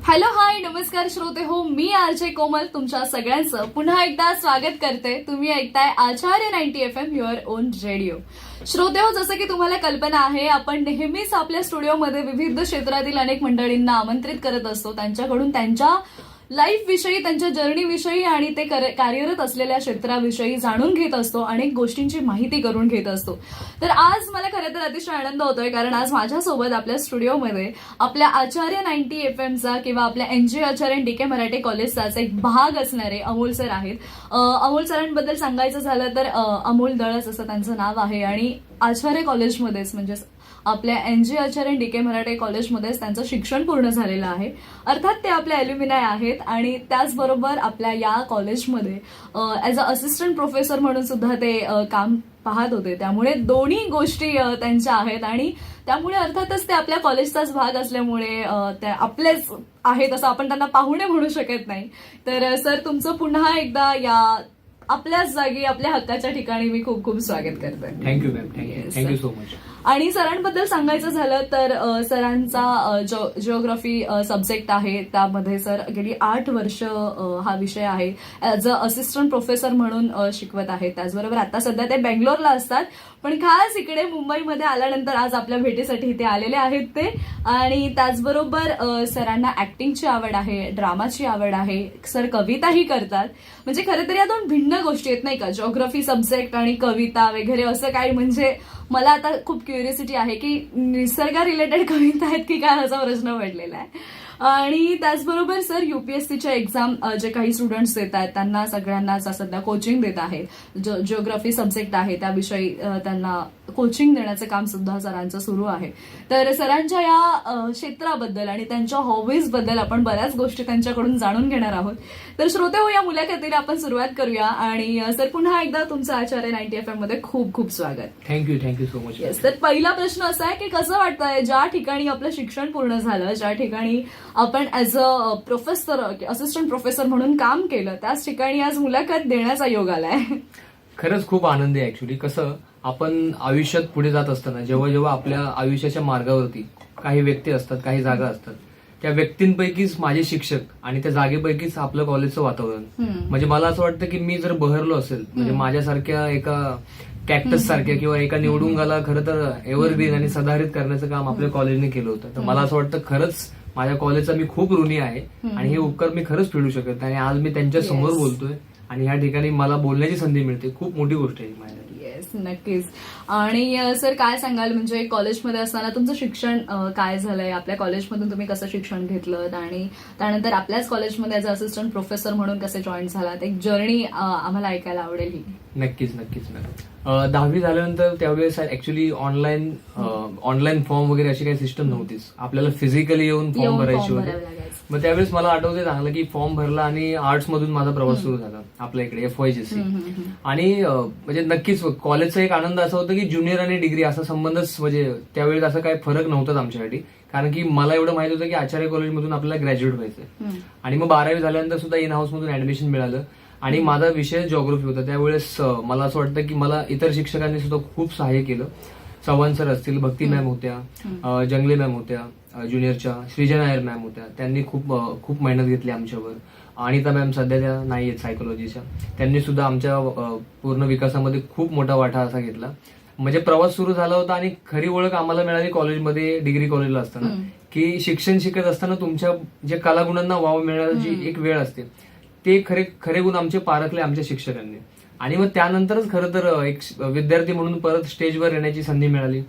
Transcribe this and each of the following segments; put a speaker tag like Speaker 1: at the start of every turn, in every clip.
Speaker 1: Hello hi नमस्कार श्रोते हो, मी आरजे कोमल तुमच्या सगळ्यांचं पुन्हा एकदा स्वागत करते. तुम्ही ऐकताय आचार्य 90 FM युअर ओन रेडिओ. श्रोते हो, जसं की तुम्हाला कल्पना आहे, आपण नेहमीच आपल्या स्टुडिओमध्ये विविध क्षेत्रातील अनेक मंडळींना आमंत्रित करत असतो. त्यांच्याकडून त्यांच्या लाईफ विषयी, त्यांच्या जर्नी विषयी आणि ते कार्यरत असलेल्या क्षेत्राविषयी जाणून घेत असतो, अनेक गोष्टींची माहिती करून घेत असतो. तर आज मला खरं तर अतिशय आनंद होतोय, कारण आज माझ्यासोबत आपल्या स्टुडिओमध्ये आपल्या आचार्य 90 FMचा किंवा आपल्या NJ आचार्य DK मराठी कॉलेजचाच एक भाग असणारे अमोल सर आहेत. अमोल सरांबद्दल सांगायचं झालं तर अमोल दळस असं त्यांचं नाव आहे आणि आचार्य कॉलेजमध्येच म्हणजे आपल्या NJ आचार्य DK मराठी कॉलेजमध्येच त्यांचं शिक्षण पूर्ण झालेलं आहे. अर्थात ते आपल्या अल्युमिनाय आहेत आणि त्याचबरोबर आपल्या या कॉलेजमध्ये ॲज अ असिस्टंट प्रोफेसर म्हणून सुद्धा ते काम पाहत होते. त्यामुळे दोन्ही गोष्टी त्यांच्या आहेत आणि त्यामुळे अर्थातच ते आपल्या कॉलेजचाच भाग असल्यामुळे ते आपलेच आहेत असं आपण त्यांना पाहुणे म्हणू शकत नाही. तर सर, तुमचं पुन्हा एकदा या आपल्याच जागी आपल्या हक्काच्या ठिकाणी मी खूप खूप स्वागत करते.
Speaker 2: Thank you ma'am, thank you so much.
Speaker 1: आणि सरांबद्दल सांगायचं झालं तर सरांचा जिओग्राफी सब्जेक्ट आहे, त्यामध्ये सर गेली 8 वर्ष हा विषय आहे ॲज अ असिस्टंट प्रोफेसर म्हणून शिकवत आहेत. त्याचबरोबर आता सध्या ते बेंगलोरला असतात, पण खास इकडे मुंबईमध्ये आल्यानंतर आज आपल्या भेटीसाठी इथे आलेले आहेत ते. आणि त्याचबरोबर सरांना ऍक्टिंगची आवड आहे, ड्रामाची आवड आहे, सर कविताही करतात. म्हणजे खरं तर या दोन भिन्न गोष्टी आहेत नाही का, जिओग्राफी सब्जेक्ट आणि कविता वगैरे असं काही. म्हणजे मला आता खूप क्युरियोसिटी आहे की निसर्गा रिलेटेड कविता आहेत की काय, असा प्रश्न पडलेला आहे. आणि त्याचबरोबर सर UPSCच्या एक्झाम जे काही स्टुडंट्स देत आहेत त्यांना सगळ्यांना सध्या कोचिंग देत आहेत. जिओग्राफी सब्जेक्ट आहे त्याविषयी त्यांना कोचिंग देण्याचं काम सुद्धा सरांचं सुरू आहे. तर सरांच्या या क्षेत्राबद्दल आणि त्यांच्या हॉबीज बद्दल आपण बऱ्याच गोष्टी त्यांच्याकडून जाणून घेणार आहोत. तर श्रोते हो, या मुलाखतीला आपण सुरुवात करूया. आणि सर, पुन्हा एकदा तुमचं आचार्य 90 FM मध्ये खूप खूप स्वागत.
Speaker 2: Thank you so much.
Speaker 1: येस, तर पहिला प्रश्न असा आहे की कसं वाटतंय, ज्या ठिकाणी आपलं शिक्षण पूर्ण झालं, ज्या ठिकाणी आपण as a professor, assistant professor म्हणून काम केलं, त्याच ठिकाणी आज मुलाखत देण्याचा योग आलाय.
Speaker 2: खरंच खूप आनंदी आहे. ऍक्च्युली कसं, आपण आयुष्यात पुढे जात असताना जेव्हा जेव्हा आपल्या आयुष्याच्या मार्गावरती काही व्यक्ती असतात, काही जागा असतात, त्या व्यक्तींपैकीच माझे शिक्षक आणि त्या जागेपैकीच आपलं कॉलेजचं वातावरण. म्हणजे मला असं वाटतं की मी जर बहरलो असेल, म्हणजे माझ्यासारख्या एका कॅक्टस सारख्या किंवा एका निवडुंगाला खरं तर एव्हरग्रीन आणि सदाहरित करण्याचं काम आपल्या कॉलेजने केलं होतं. तर मला असं वाटतं खरंच माझ्या कॉलेजचा मी खूप ऋणी आहे आणि हे उपकार मी खरंच फेडू शकत नाही. आणि आज मी त्यांच्या समोर बोलतोय आणि ह्या ठिकाणी मला बोलण्याची संधी मिळते, खूप मोठी गोष्ट आहे माझ्यासाठी.
Speaker 1: येस, नक्कीच. आणि सर, काय सांगाल, म्हणजे कॉलेजमध्ये असताना तुमचं शिक्षण काय झालंय, आपल्या कॉलेजमधून तुम्ही कसं शिक्षण घेतलं आणि त्यानंतर आपल्याच कॉलेजमध्ये ॲज अ असिस्टंट प्रोफेसर म्हणून कसे जॉईन झालात, एक जर्नी आम्हाला ऐकायला आवडेल ही.
Speaker 2: नक्कीच. 10वी झाल्यानंतर त्यावेळेस ऍक्च्युली ऑनलाईन फॉर्म वगैरे अशी काही सिस्टम नव्हतीच. आपल्याला फिजिकली येऊन फॉर्म भरायचे होते. मग त्यावेळेस मला आठवते चांगलं की फॉर्म भरला आणि आर्ट्स मधून माझा प्रवास सुरू झाला आपल्या इकडे FYGC. आणि म्हणजे नक्कीच कॉलेजचा एक आनंद असा होता की ज्युनियर आणि डिग्री असा संबंधच, म्हणजे त्यावेळेस असा काही फरक नव्हताच आमच्यासाठी. कारण की मला एवढं माहित होतं की आचार्य कॉलेजमधून आपल्याला ग्रॅज्युएट व्हायचं. आणि मग 12वी झाल्यानंतर सुद्धा इन हाऊस मधून ऍडमिशन मिळालं आणि माझा विषय जिओग्राफी होता. त्यावेळेस मला असं वाटतं की मला इतर शिक्षकांनी सुद्धा खूप सहाय्य केलं. चव्हाण सर असतील, भक्ती मॅम होत्या, जंगले मॅम होत्या ज्युनियरच्या, श्रीजा नायर मॅम होत्या, त्यांनी खूप मेहनत घेतली आमच्यावर. अनिता मॅम सध्या त्या नाही आहेत सायकोलॉजीच्या, त्यांनी सुद्धा आमच्या पूर्ण विकासामध्ये खूप मोठा वाटा असा घेतला. म्हणजे प्रवास सुरू झाला होता आणि खरी ओळख आम्हाला मिळाली कॉलेजमध्ये, डिग्री कॉलेजला असताना, की शिक्षण शिकत असताना तुमच्या जे कलागुणांना वाव मिळण्याची एक वेळ असते, ते खरे गुण आमचे पारखले आमच्या शिक्षकांनी. आणि मग त्यानंतरच खरं तर एक विद्यार्थी म्हणून परत स्टेजवर येण्याची संधी मिळाली.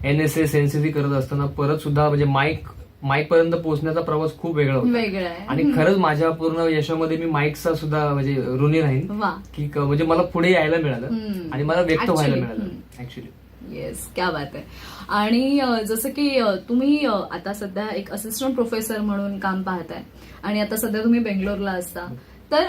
Speaker 2: NSS NCC करत असताना परत सुद्धा म्हणजे माईक पर्यंत पोहोचण्याचा प्रवास खूप वेगळा होता. आणि खरंच माझ्या पूर्ण यशामध्ये मी माईकचा सुद्धा म्हणजे ऋणी राहीन की म्हणजे मला पुढे यायला मिळालं आणि मला व्यक्त व्हायला मिळालं ऍक्च्युली.
Speaker 1: येस, क्या बात आहे. आणि जसं की तुम्ही आता सध्या एक असिस्टंट प्रोफेसर म्हणून काम पाहताय आणि आता सध्या तुम्ही बेंगलोरला असता, तर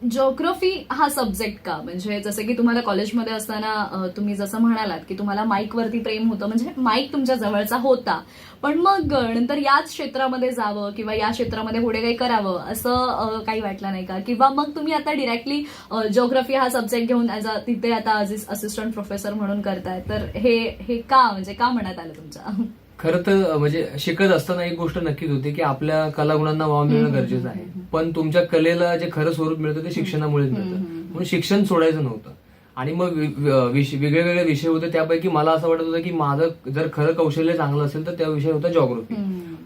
Speaker 1: जिओग्राफी हा सब्जेक्ट का, म्हणजे जसं की तुम्हाला कॉलेजमध्ये असताना तुम्ही जसं म्हणालात की तुम्हाला माईकवरती प्रेम होतं, म्हणजे माईक तुमच्या जवळचा होता, पण मग नंतर याच क्षेत्रामध्ये जावं किंवा या क्षेत्रामध्ये पुढे काही करावं असं काही वाटलं नाही का? किंवा मग तुम्ही आता डिरेक्टली जिओग्राफी हा सब्जेक्ट घेऊन ॲज अ तिथे आता असिस्टंट प्रोफेसर म्हणून करताय, तर हे का, म्हणजे का मनात आलं तुमच्या?
Speaker 2: खरं तर म्हणजे शिकत असताना एक गोष्ट नक्कीच होती की आपल्या कलागुणांना वाव मिळणं गरजेचं आहे. पण तुमच्या कलेला जे खरं स्वरूप मिळतं ते शिक्षणामुळेच मिळतं. म्हणून शिक्षण सोडायचं नव्हतं. आणि मग वेगळे वेगळे विषय होते. त्यापैकी मला असं वाटत होतं की माझं जर खरं कौशल्य चांगलं असेल तर त्या विषय होता जॉग्राफी.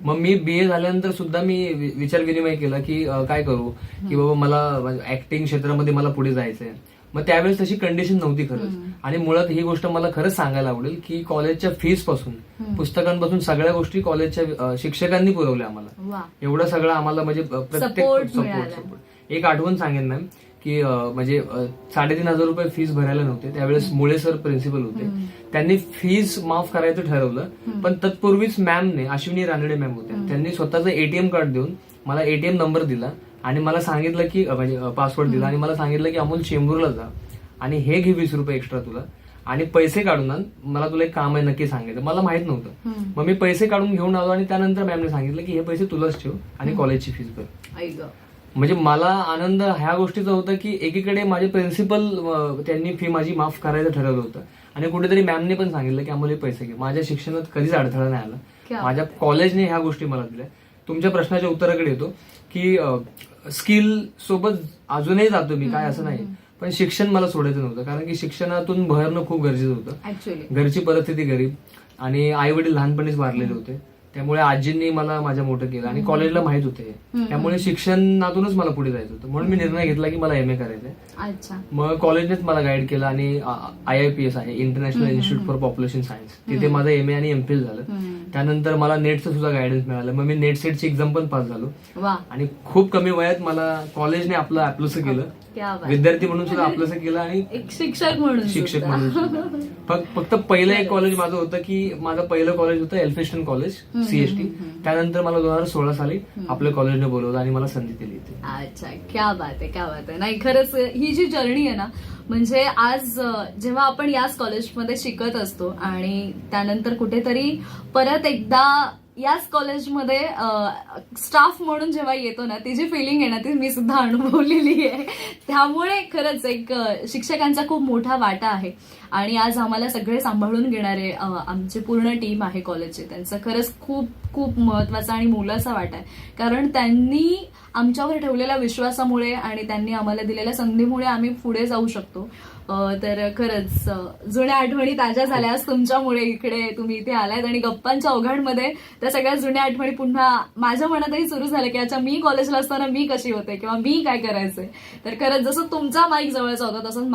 Speaker 2: मग मी BA झाल्यानंतर सुद्धा मी विचार विनिमय केला की काय करू, की बाबा मला ऍक्टिंग क्षेत्रामध्ये मला पुढे जायचंय. मग त्यावेळेस तशी कंडिशन नव्हती खरंच. आणि मुळात ही गोष्ट मला खरंच सांगायला आवडेल की कॉलेजच्या फीस पासून पुस्तकांपासून सगळ्या गोष्टी कॉलेजच्या शिक्षकांनी पुरवल्या आम्हाला. एवढं सगळं आम्हाला म्हणजे प्रत्येक सपोर्ट. एक आठवण सांगेन मॅम की म्हणजे 3,500 रुपये फीस भरायला नव्हते. त्यावेळेस मुळे सर प्रिन्सिपल होते. त्यांनी फीज माफ करायचं ठरवलं. पण तत्पूर्वीच मॅमने, अश्विनी रानडे मॅम होत्या, त्यांनी स्वतःचं ATM कार्ड देऊन मला ATM नंबर दिला आणि मला सांगितलं की म्हणजे पासवर्ड दिला आणि मला सांगितलं की अमोल चेंबूरला जा आणि हे घे 20 रुपये एक्स्ट्रा तुला आणि पैसे काढून आण, मला तुला एक काम आहे नक्की सांगायचं. मला माहित नव्हतं. मग मी पैसे काढून घेऊन आलो आणि त्यानंतर मॅमने सांगितलं की हे पैसे तुलाच ठेव आणि कॉलेजची फीस भर. म्हणजे मला आनंद ह्या गोष्टीचा होता की एकीकडे माझे प्रिन्सिपल त्यांनी फी माझी माफ करायचं ठरवलं होतं आणि कुठेतरी मॅमने पण सांगितलं की आम्हाला पैसे घे. माझ्या शिक्षणात कधीच अडथळा नाही आला. माझ्या कॉलेजने ह्या गोष्टी मला दिल्या. तुमच्या प्रश्नाच्या उत्तराकडे येतो की स्किल सोबत अजूनही जातो मी, काय असं नाही. पण शिक्षण मला सोडायचं नव्हतं कारण की शिक्षणातून भरणं खूप गरजेचं होतं. घरची परिस्थिती गरीब आणि आई वडील लहानपणीच वारलेले होते. त्यामुळे आजींनी मला माझ्या मोठं केलं आणि कॉलेजला माहित होते. त्यामुळे शिक्षणातूनच मला पुढे जायचं होतं. म्हणून मी निर्णय घेतला की मला MA करायचंय. मग कॉलेजनेच मला गाईड केलं आणि IIPS आहे, international institute for population science, तिथे माझं MA आणि MPhil झालं. त्यानंतर मला नेटचं सुद्धा गायडन्स मिळालं. मग मी नेट सेटची एक्झाम पण पास झालो आणि खूप कमी वयात मला कॉलेजने आपलंसं केलं. विद्यार्थी म्हणून सुद्धा आपलंसं केलं आणि शिक्षक म्हणून फक्त पहिलं एक कॉलेज माझं होतं की माझं पहिलं कॉलेज होतं एल्फिस्टन कॉलेज CST. त्यानंतर मला 2016 साली आपल्या कॉलेजने बोलवलं आणि मला संधी दिली.
Speaker 1: अच्छा, क्या बात आहे, क्या बात आहे. नाही खरंच ही जी जर्नी आहे ना, म्हणजे आज जेव्हा आपण याच कॉलेजमध्ये शिकत असतो आणि त्यानंतर कुठेतरी परत एकदा याच कॉलेजमध्ये स्टाफ म्हणून जेव्हा येतो ना, ती जी फिलिंग आहे ना, ती मी सुद्धा अनुभवलेली आहे. त्यामुळे खरंच एक शिक्षकांचा खूप मोठा वाटा आहे. आणि आज आम्हाला सगळे सांभाळून घेणारे आमची पूर्ण टीम आहे कॉलेजची, त्यांचा खरंच खूप खूप महत्वाचा आणि मोलाचा वाटा आहे. कारण त्यांनी आमच्यावर ठेवलेल्या विश्वासामुळे आणि त्यांनी आम्हाला दिलेल्या संधीमुळे आम्ही पुढे जाऊ शकतो. तर खरंच जुन्या आठवणी ताज्या झाल्या आज तुमच्यामुळे. इकडे तुम्ही इथे आलायत आणि गप्पांच्या ओघाडमध्ये त्या सगळ्या जुन्या आठवणी पुन्हा माझ्या मनातही सुरू झाल्या की अच्छा, मी कॉलेजला असताना मी कशी होते किंवा मी काय करायचंय. तर खरंच जसं तुमचा माईक जवळचा होता तसंच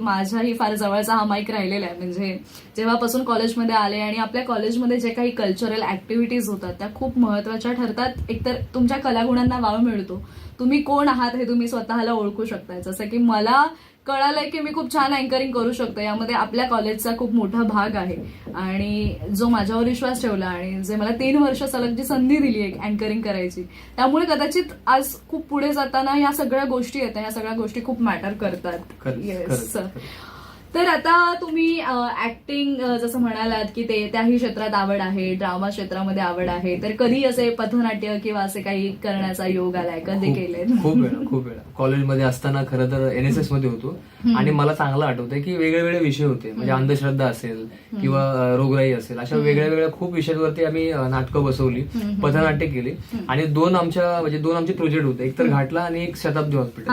Speaker 1: माझ्याही फार जवळचा हा माईक राहिलेला आहे. म्हणजे जेव्हापासून कॉलेजमध्ये आले आणि आपल्या कॉलेजमध्ये जे काही कल्चरल ऍक्टिव्हिटीज होतात त्या खूप महत्वाच्या ठरतात. एकतर तुमच्या कलागुणांना वाव मिळतो, तुम्ही कोण आहात हे तुम्ही स्वतःला ओळखू शकता. जसं की मला कळालंय की मी खूप छान अँकरिंग करू शकतो. यामध्ये आपल्या कॉलेजचा खूप मोठा भाग आहे. आणि जो माझ्यावर विश्वास ठेवला आणि जे मला 3 वर्ष सलग जी संधी दिली आहे अँकरिंग करायची, त्यामुळे कदाचित आज खूप पुढे जाताना या सगळ्या गोष्टी येतात, या सगळ्या गोष्टी खूप मॅटर करतात. येस. तर आता तुम्ही ऍक्टिंग जसं म्हणालात की त्याही क्षेत्रात आवड आहे, ड्रामा क्षेत्रामध्ये आवड आहे. तर कधी असे पथनाट्य किंवा असे काही करण्याचा योग आलाय, कधी केले?
Speaker 2: खूप वेळा कॉलेजमध्ये असताना खरं तर NSS मध्ये होतो आणि मला चांगलं आठवतंय की वेगळे विषय होते. म्हणजे अंधश्रद्धा असेल किंवा रोगराई असेल, अशा वेगळ्या खूप विषयांवरती आम्ही नाटकं बसवली, पथनाट्य केली आणि दोन आमचे प्रोजेक्ट होते, एक तर घाटला आणि एक शताब्दी हॉस्पिटल.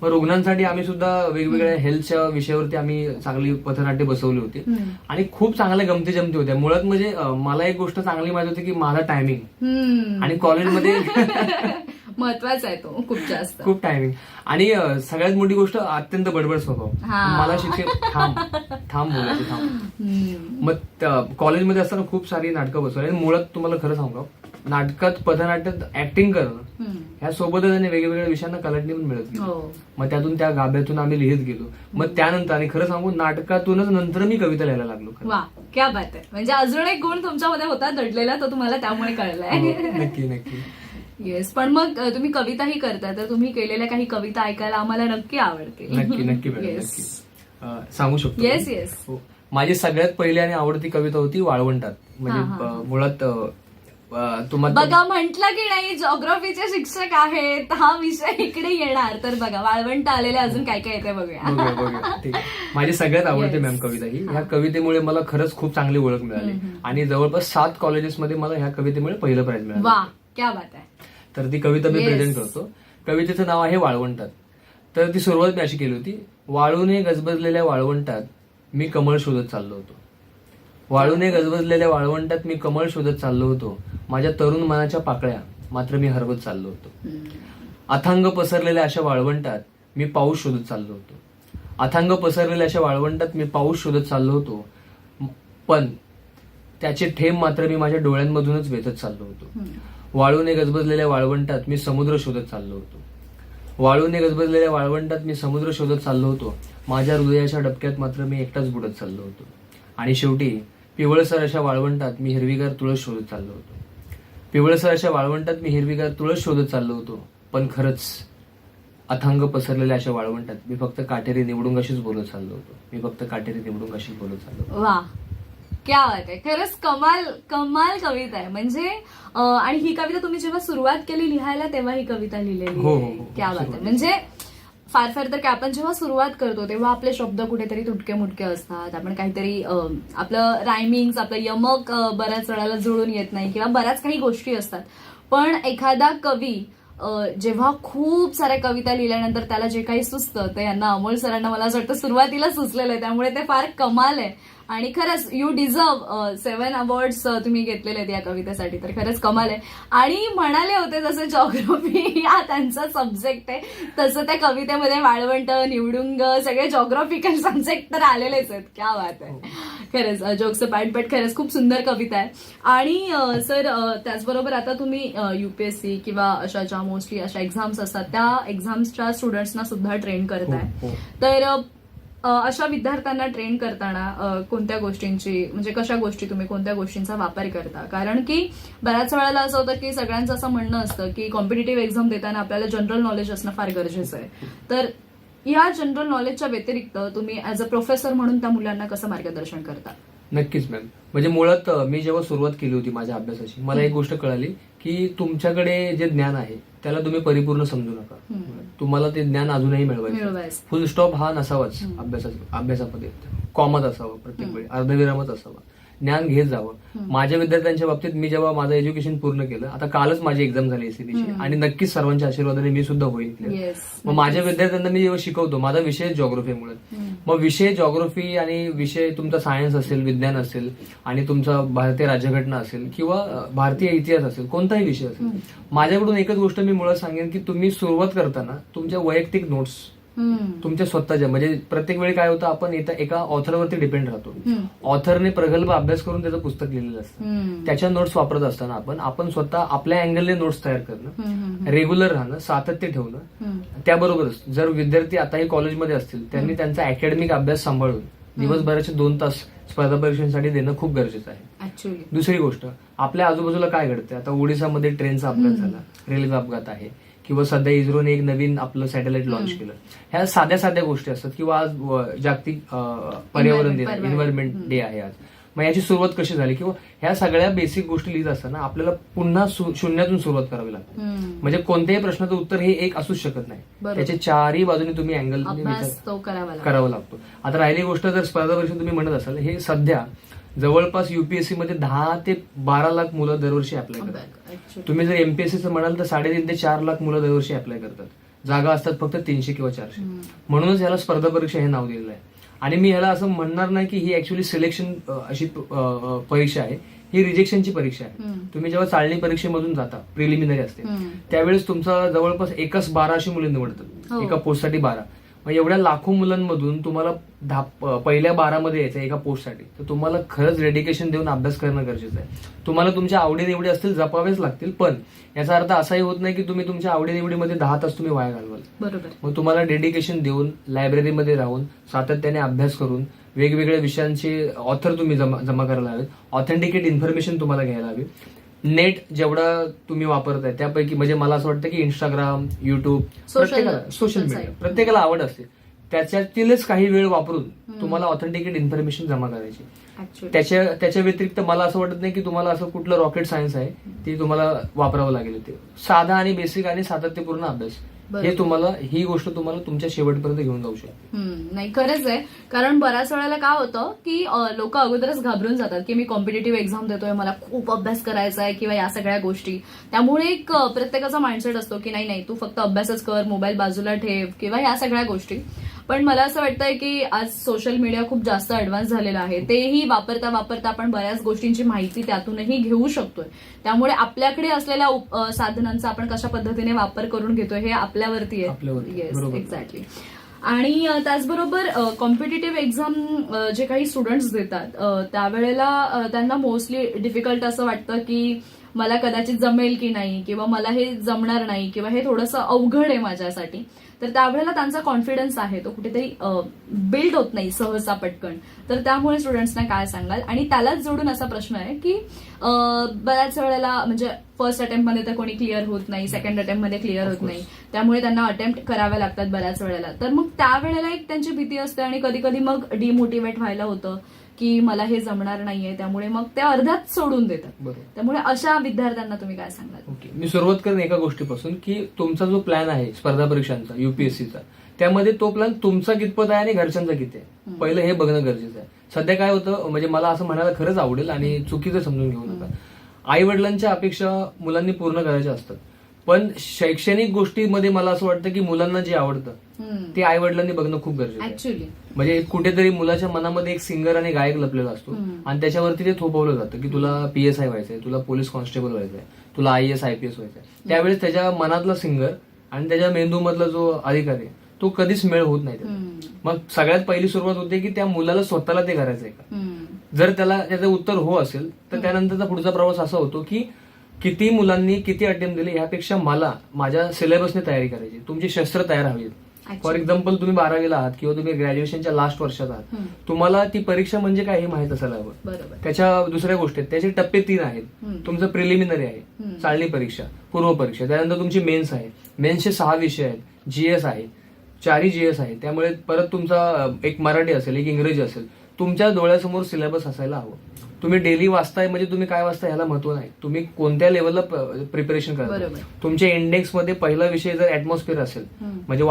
Speaker 2: मग रुग्णांसाठी आम्ही सुद्धा वेगवेगळ्या हेल्थच्या विषयावरती आम्ही चांगली पथनाट्य बसवली होती आणि खूप चांगल्या गमती जमती होत्या. मुळात म्हणजे मला एक गोष्ट चांगली माहिती होती की माझा टायमिंग आणि कॉलेजमध्ये
Speaker 1: महत्वाचा आहे तो खूप जास्त,
Speaker 2: खूप टायमिंग. आणि सगळ्यात मोठी गोष्ट अत्यंत बडबड स्वभाव. मला शिक्षक थांब बोलायचे थांब. मग कॉलेजमध्ये असताना खूप सारी नाटकं बसवली आणि मुळात तुम्हाला खरं सांगू, नाटकात पथनाट्यात ऍक्टिंग करणं ह्या सोबतच आणि वेगवेगळ्या विषयांना कलाटणी पण मिळत गेली. मग त्यातून त्या गाभ्यातून आम्ही लिहित गेलो. मग त्यानंतर आणि खरं सांगू नाटकातूनच नंतर मी कविता लिहायला लागलो.
Speaker 1: वा, क्या बात आहे. म्हणजे अजून एक गुण तुमच्यामध्ये होता दडलेला, तो तुम्हाला त्यामुळे कळलाय.
Speaker 2: नक्की.
Speaker 1: येस. पण मग तुम्ही कविताही करताय, तर तुम्ही केलेल्या काही कविता ऐकायला आम्हाला नक्की आवडतील.
Speaker 2: नक्की सांगू शकतो.
Speaker 1: येस.
Speaker 2: माझी सगळ्यात पहिली आणि आवडती कविता होती वाळवंटात. म्हणजे मुळात तुम्हाला
Speaker 1: बघा म्हंटल की नाही जॉग्राफीचे शिक्षक आहेत, हा विषय इकडे येणार. तर बघा वाळवंट आलेले अजून काय काय येते बघूया.
Speaker 2: बघूया ठीक आहे. माझी सगळ्यात आवडते मॅम कविता ही. ह्या कवितेमुळे मला खरंच खूप चांगली ओळख मिळाली आणि जवळपास 7 कॉलेजेसमध्ये मला ह्या कवितेमुळे पहिलं प्राइज मिळालं.
Speaker 1: वा क्या बात आहे.
Speaker 2: तर ती कविता मी प्रेझेंट करतो. कवितेचं नाव आहे वाळवंटात. तर ती सुरुवात मी अशी केली होती. वाळूने गजबजलेल्या वाळवंटात मी कमळ शोधत चाललो होतो. वाळूने गजबजलेल्या वाळवंटात मी कमळ शोधत चाललो होतो. माझ्या तरुण मनाच्या पाकळ्या मात्र मी हरवत चाललो होतो. अथांग पसरलेल्या अशा वाळवंटात मी पाऊस शोधत चाललो होतो. अथांग पसरलेल्या अशा वाळवंटात मी पाऊस शोधत चाललो होतो. पण त्याचे थेंब मात्र मी माझ्या डोळ्यांमधूनच वेचत चाललो होतो. वाळूने गजबजलेल्या वाळवंटात मी समुद्र शोधत चाललो होतो. वाळूने गजबजलेल्या वाळवंटात मी समुद्र शोधत चाललो होतो. माझ्या हृदयाच्या डबक्यात मात्र मी एकटाच बुडत चाललो होतो. आणि शेवटी पिवळसर अशा वाळवंटात मी हिरवीगार तुळस शोधत चाललो होतो. पिवळसर अशा वाळवंटात मी हिरवीगार तुळस शोधत चाललो होतो. पण खरंच अथांग पसरलेल्या अशा वाळवंटात मी फक्त काटेरी निवडुंगाशीच बोलत चाललो होतो. मी फक्त काटेरी निवडुंगाशीच बोलत चाललो होतो.
Speaker 1: वा क्या बात आहे. खरंच कमाल कमाल कविता आहे. म्हणजे आणि ही कविता तुम्ही जेव्हा सुरुवात केली लिहायला तेव्हा ही कविता लिहिलेली
Speaker 2: हो,
Speaker 1: आहे.
Speaker 2: हो, हो.
Speaker 1: क्या बात आहे. म्हणजे फार तर काय आपण जेव्हा सुरुवात करतो तेव्हा आपले शब्द कुठेतरी तुटके मुटके असतात. आपण काहीतरी आपलं रायमिंग आपलं यमक बऱ्याच वेळाला जुळून येत नाही किंवा बऱ्याच काही गोष्टी असतात. पण एखादा कवी जेव्हा खूप साऱ्या कविता लिहिल्यानंतर त्याला जे काही सुचतं ते यांना अमोल सरांना मला असं वाटतं सुरुवातीला सुचलेलं आहे. त्यामुळे ते फार कमाल आहे. आणि खरंच यू डिझर्व 7 अवॉर्ड्स तुम्ही घेतलेले आहेत या कवितेसाठी. तर खरंच कमाल आहे. आणि म्हणाले होते जसं जॉग्राफी हा त्यांचा सब्जेक्ट आहे तसं त्या कवितेमध्ये वाळवंट निवडुंग सगळे जॉग्राफिकल सब्जेक्ट तर आलेलेच आहेत. क्या बात आहे. खरंच जोक्स पाठ खरंच खूप सुंदर कविता आहे. आणि सर त्याचबरोबर आता तुम्ही युपीएससी किंवा अशा ज्या मोस्टली अशा एक्झाम्स असतात त्या एक्झाम्सच्या स्टुडंट्सना सुद्धा ट्रेन करताय. तर अशा विद्यार्थ्यांना ट्रेन करताना कोणत्या गोष्टींची म्हणजे कशा गोष्टी तुम्ही कोणत्या गोष्टींचा वापर करता. कारण की बऱ्याच वेळेला असं होतं की सगळ्यांचं असं म्हणणं असतं की कॉम्पिटिटिव्ह एक्झाम देताना आपल्याला जनरल नॉलेज असणं फार गरजेचं आहे. तर या जनरल नॉलेजच्या व्यतिरिक्त तुम्ही ऍज अ प्रोफेसर म्हणून त्या मुलांना कसं मार्गदर्शन करता.
Speaker 2: नक्कीच मॅम. म्हणजे मुळात मी जेव्हा सुरुवात केली होती माझ्या अभ्यासाची मला एक गोष्ट कळाली की तुमच्याकडे जे ज्ञान आहे त्याला तुम्ही परिपूर्ण समजू नका. तुम्हाला ते ज्ञान अजूनही मिळवायचं. फुल स्टॉप हा नसावाच अभ्यासामध्ये. कॉमत असावं प्रत्येक वेळी, अर्धविरामच असावा. ज्ञान घेत जावं. माझ्या विद्यार्थ्यांच्या बाबतीत मी जेव्हा माझं एज्युकेशन पूर्ण केलं, आता कालच माझी एक्झाम झाली एसीबीची आणि नक्कीच सर्वांच्या आशीर्वादाने मी सुद्धा होईल. मग माझ्या विद्यार्थ्यांना मी जेव्हा शिकवतो माझा विषय जॉग्राफीमुळे, मग विषय जॉग्राफी आणि विषय तुमचा सायन्स असेल, विज्ञान असेल आणि तुमचा भारतीय राज्यघटना असेल किंवा भारतीय इतिहास असेल, कोणताही विषय असेल, माझ्याकडून एकच गोष्ट मी मुळात सांगेन की तुम्ही सुरुवात करताना तुमच्या वैयक्तिक नोट्स तुमच्या स्वतःच्या म्हणजे प्रत्येक वेळी काय होतं आपण एका ऑथरवरती डिपेंड राहतो. ऑथरने प्रगल्भ अभ्यास करून त्याचं पुस्तक लिहिलेलं असतं. त्याच्या नोट्स वापरत असताना आपण स्वतः आपल्या अँगलने नोट्स तयार करणं, रेग्युलर राहणं, सातत्य ठेवणं. त्याबरोबरच जर विद्यार्थी आताही कॉलेजमध्ये असतील त्यांनी त्यांचा अकॅडमिक अभ्यास सांभाळून दिवसभराचे 2 तास स्पर्धा परीक्षांसाठी देणं खूप गरजेचं आहे. दुसरी गोष्ट, आपल्या आजूबाजूला काय घडतंय. आता ओडिसामध्ये ट्रेनचा अपघात झाला, रेल्वे अपघात आहे किंवा सध्या इस्रोने एक नवीन आपलं सॅटेलाइट लॉन्च केलं. ह्या साध्या गोष्टी असतात. किंवा आज जागतिक पर्यावरण दिन, एन्व्हायरमेंट डे आहे आज. मग याची सुरुवात कशी झाली किंवा ह्या सगळ्या बेसिक गोष्टी लिहित असताना आपल्याला पुन्हा शून्यातून सुरुवात करावी लागते. म्हणजे कोणत्याही प्रश्नाचं उत्तर हे एक असूच शकत नाही. त्याचे 4ही बाजूनी तुम्ही अँगल करावा लागतो. आता राहिली गोष्ट जर स्पर्धा परीक्षा तुम्ही म्हणत असाल, हे सध्या जवळपास युपीएससी मध्ये 10 ते 12 लाख मुलं दरवर्षी अप्लाय करतात. तुम्ही जर एमपीएससीचं म्हणाल तर 3.5 ते 4 लाख मुलं दरवर्षी अप्लाय करतात. जागा असतात फक्त 300 किंवा 400. म्हणूनच याला स्पर्धा परीक्षा हे नाव दिलेलं आहे. आणि मी ह्याला असं म्हणणार नाही की ही ऍक्च्युअली सिलेक्शन अशी परीक्षा आहे. ही रिजेक्शनची परीक्षा आहे. तुम्ही जेव्हा चाळणी परीक्षेमधून जाता, प्रिलिमिनरी असते, त्यावेळेस तुमचा जवळपास एकच 12 अशी मुले निवडतात. एका पोस्टसाठी 12. मग एवढ्या लाखो मुलांमधून तुम्हाला पहिल्या 12 मध्ये यायचं एका पोस्टसाठी, तर तुम्हाला खरंच डेडिकेशन देऊन अभ्यास करणं गरजेचं आहे. तुम्हाला तुमच्या आवडीनिवडी असतील जपावेच लागतील, पण याचा अर्थ असाही होत नाही की तुम्ही तुमच्या आवडीनिवडीमध्ये 10 तास तुम्ही वाया घालवाल.
Speaker 1: बरोबर.
Speaker 2: मग तुम्हाला डेडिकेशन देऊन लायब्ररीमध्ये राहून सातत्याने अभ्यास करून वेगवेगळ्या विषयांचे ऑथर तुम्ही जमा करायला हवेत. ऑथेंटिकेट इन्फॉर्मेशन तुम्हाला घ्यायला हवी. नेट जेवढा तुम्ही वापरताय त्यापैकी म्हणजे मला असं वाटतं की इंस्टाग्राम, युट्यूब, सोशल मीडिया प्रत्येकाला आवड असते. त्याच्यातीलच काही वेळ वापरून तुम्हाला ऑथेंटिकेट इन्फॉर्मेशन जमा करायची. त्याच्या व्यतिरिक्त मला असं वाटत नाही की तुम्हाला असं कुठलं रॉकेट सायन्स आहे ती तुम्हाला वापरावं लागेल. ते साधा आणि बेसिक आणि सातत्यपूर्ण अभ्यास हे तुम्हाला, ही गोष्ट तुम्हाला तुमच्या शेवटपर्यंत घेऊन जाऊ शकते.
Speaker 1: नाही खरंच आहे, कारण बऱ्याच वेळेला काय होतं की लोक अगोदरच घाबरून जातात की मी कॉम्पिटेटिव्ह एक्झाम देतोय, मला खूप अभ्यास करायचा आहे किंवा या सगळ्या गोष्टी. त्यामुळे एक प्रत्येकाचा माइंडसेट असतो की नाही तू फक्त अभ्यासच कर, मोबाईल बाजूला ठेव किंवा या सगळ्या गोष्टी. पण मला असं वाटतंय की आज सोशल मीडिया खूप जास्त ऍडव्हान्स झालेला आहे. तेही वापरता वापरता आपण बऱ्याच गोष्टींची माहिती त्यातूनही घेऊ शकतोय. त्यामुळे आपल्याकडे असलेल्या साधनांचा आपण कशा पद्धतीने वापर करून घेतोय हे आपल्यावरती आहे. Yes, exactly. आणि त्याचबरोबर कॉम्पिटेटिव्ह एक्झाम जे काही स्टुडंट्स देतात त्यावेळेला त्यांना मोस्टली डिफिकल्ट असं वाटतं की मला कदाचित जमेल की नाही, किंवा मला हे जमणार नाही, किंवा हे थोडंसं अवघड आहे माझ्यासाठी. तर त्यावेळेला त्यांचा कॉन्फिडन्स आहे तो कुठेतरी बिल्ड होत नाही सहसा पटकन. तर त्यामुळे स्टुडंट्सना काय सांगाल? आणि त्यालाच जोडून असा प्रश्न आहे की बऱ्याच वेळेला म्हणजे फर्स्ट अटेम्प्टमध्ये तर कोणी क्लिअर होत नाही, सेकंड अटेम्प्टमध्ये क्लिअर होत नाही, त्यामुळे त्यांना अटेम्प्ट कराव्या लागतात बऱ्याच वेळेला. तर मग त्यावेळेला एक त्यांची भीती असते आणि कधी कधी मग डिमोटिवेट व्हायला होतं की मला हे जमणार नाहीये, त्यामुळे मग ते अर्ध्यात सोडून देतात. त्यामुळे अशा विद्यार्थ्यांना तुम्ही काय सांगाल?
Speaker 2: ओके, मी सुरुवात करेन एका गोष्टीपासून की तुमचा जो प्लॅन आहे स्पर्धा परीक्षांचा, युपीएससीचा, त्यामध्ये तो प्लॅन तुमचा कितपत आहे आणि घरच्यांचा किती आहे, पहिलं हे बघणं गरजेचं आहे. सध्या काय होतं, म्हणजे मला असं म्हणायला खरंच आवडेल आणि चुकीचं समजून घेऊ नका, आई वडिलांच्या अपेक्षा मुलांनी पूर्ण करायच्या असतात. पण शैक्षणिक गोष्टीमध्ये मला असं वाटतं की मुलांना जे आवडतं ते आई वडिलांनी बघणं खूप गरजेचं आहे. म्हणजे कुठेतरी मुलाच्या मनामध्ये एक सिंगर आणि गायक लपलेला असतो आणि त्याच्यावरती ते थोपवलं जातं की तुला PSI व्हायचंय, तुला पोलीस कॉन्स्टेबल व्हायचंय, तुला IAS IPS व्हायचंय. त्यावेळेस त्याच्या मनातला सिंगर आणि त्याच्या मेंदूमधला जो अधिकारी तो कधीच मेळ होत नाही. मग सगळ्यात पहिली सुरुवात होते की त्या मुलाला स्वतःला ते करायचंय का. जर त्याचं उत्तर हो असेल तर त्यानंतरचा पुढचा प्रवास असा होतो की किती मुलांनी किती अटेम्प्ट दिले यापेक्षा मला माझ्या सिलेबसने तयारी करायची, तुमची शस्त्र तयार हवी. फॉर एक्झाम्पल तुम्ही 12वीला आहात किंवा तुम्ही ग्रॅज्युएशनच्या लास्ट वर्षात आहात, तुम्हाला ती परीक्षा म्हणजे काय हे माहित असायला हवं. त्याच्या दुसऱ्या गोष्टी त्याचे टप्पे 3 आहेत. तुमचं प्रिलिमिनरी आहे, चालणी परीक्षा, पूर्व परीक्षा, त्यानंतर तुमची मेन्स आहे, मेन्सचे 6 विषय आहेत, GS आहे, 4 GS आहे. त्यामुळे परत तुमचा एक मराठी असेल, एक इंग्रजी असेल. तुमच्या डोळ्यासमोर सिलेबस असायला हवं. तुम्ही डेली वाचताय म्हणजे तुम्ही काय वाचताय ह्याला महत्व नाही, तुम्ही कोणत्या लेवलला प्रिपरेशन करताय. तुमच्या इंडेक्समध्ये पहिला विषय जर ऍटमॉस्फिअर असेल म्हणजे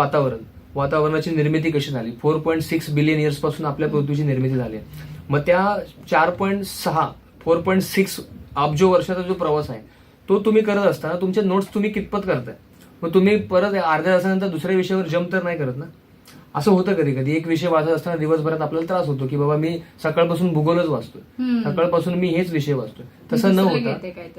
Speaker 2: वातावरणाची निर्मिती कशी झाली, 4.6 बिलियन इयर्स पासून आपल्या पृथ्वीची निर्मिती झाली. मग त्या 4.6 अब्ज वर्षाचा जो प्रवास आहे तो तुम्ही करत असताना तुमचे नोट्स तुम्ही कितपत करताय. मग तुम्ही परत अर्ध्या तासानंतर दुसऱ्या विषयावर जम्प तर नाही करत ना. असं होतं कधी कधी एक विषय वाचत असताना दिवसभरात आपल्याला त्रास होतो की बाबा मी सकाळपासून भूगोलच वाचतोय, सकाळपासून मी हेच विषय वाचतोय. तसं न होता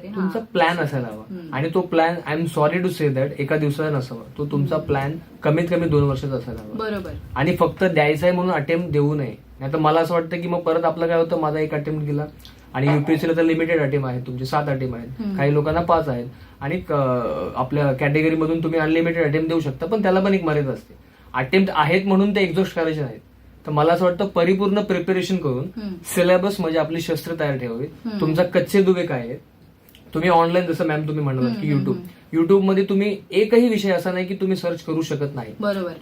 Speaker 2: तुमचा प्लॅन असायला हवा. आणि तो plan, I am sorry to say that, एका दिवसाचा नसावा. तो तुमचा प्लॅन कमीत कमी 2 वर्षाचा असायला हवा.
Speaker 1: बरोबर.
Speaker 2: आणि फक्त द्यायचा आहे म्हणून अटेम्प्ट देऊ नये. नाही तर मला असं वाटतं की मग परत आपलं काय होतं, माझा एक अटेम्प्ट गेला आणि युपीएससीला तर लिमिटेड अटेम्प्ट आहेत, तुमचे 7 अटेम्प्ट आहेत, काही लोकांना 5 आहेत. आणि आपल्या कॅटेगरीमधून तुम्ही अनलिमिटेड अटेम्प्ट देऊ शकता, पण त्याला पण एक मर्यादा असते. अटेम्प्ट आहेत म्हणून ते एक्झॉस्ट करायचे नाहीत. तर मला असं वाटतं परिपूर्ण प्रिपरेशन करून सिलेबस म्हणजे आपली शस्त्र तयार ठेवावी. तुमचा कच्चे दुवे काय आहेत, तुम्ही ऑनलाईन जसं मॅम तुम्ही म्हणालात की युट्यूबमध्ये तुम्ही एकही विषय असा नाही की तुम्ही सर्च करू शकत नाही.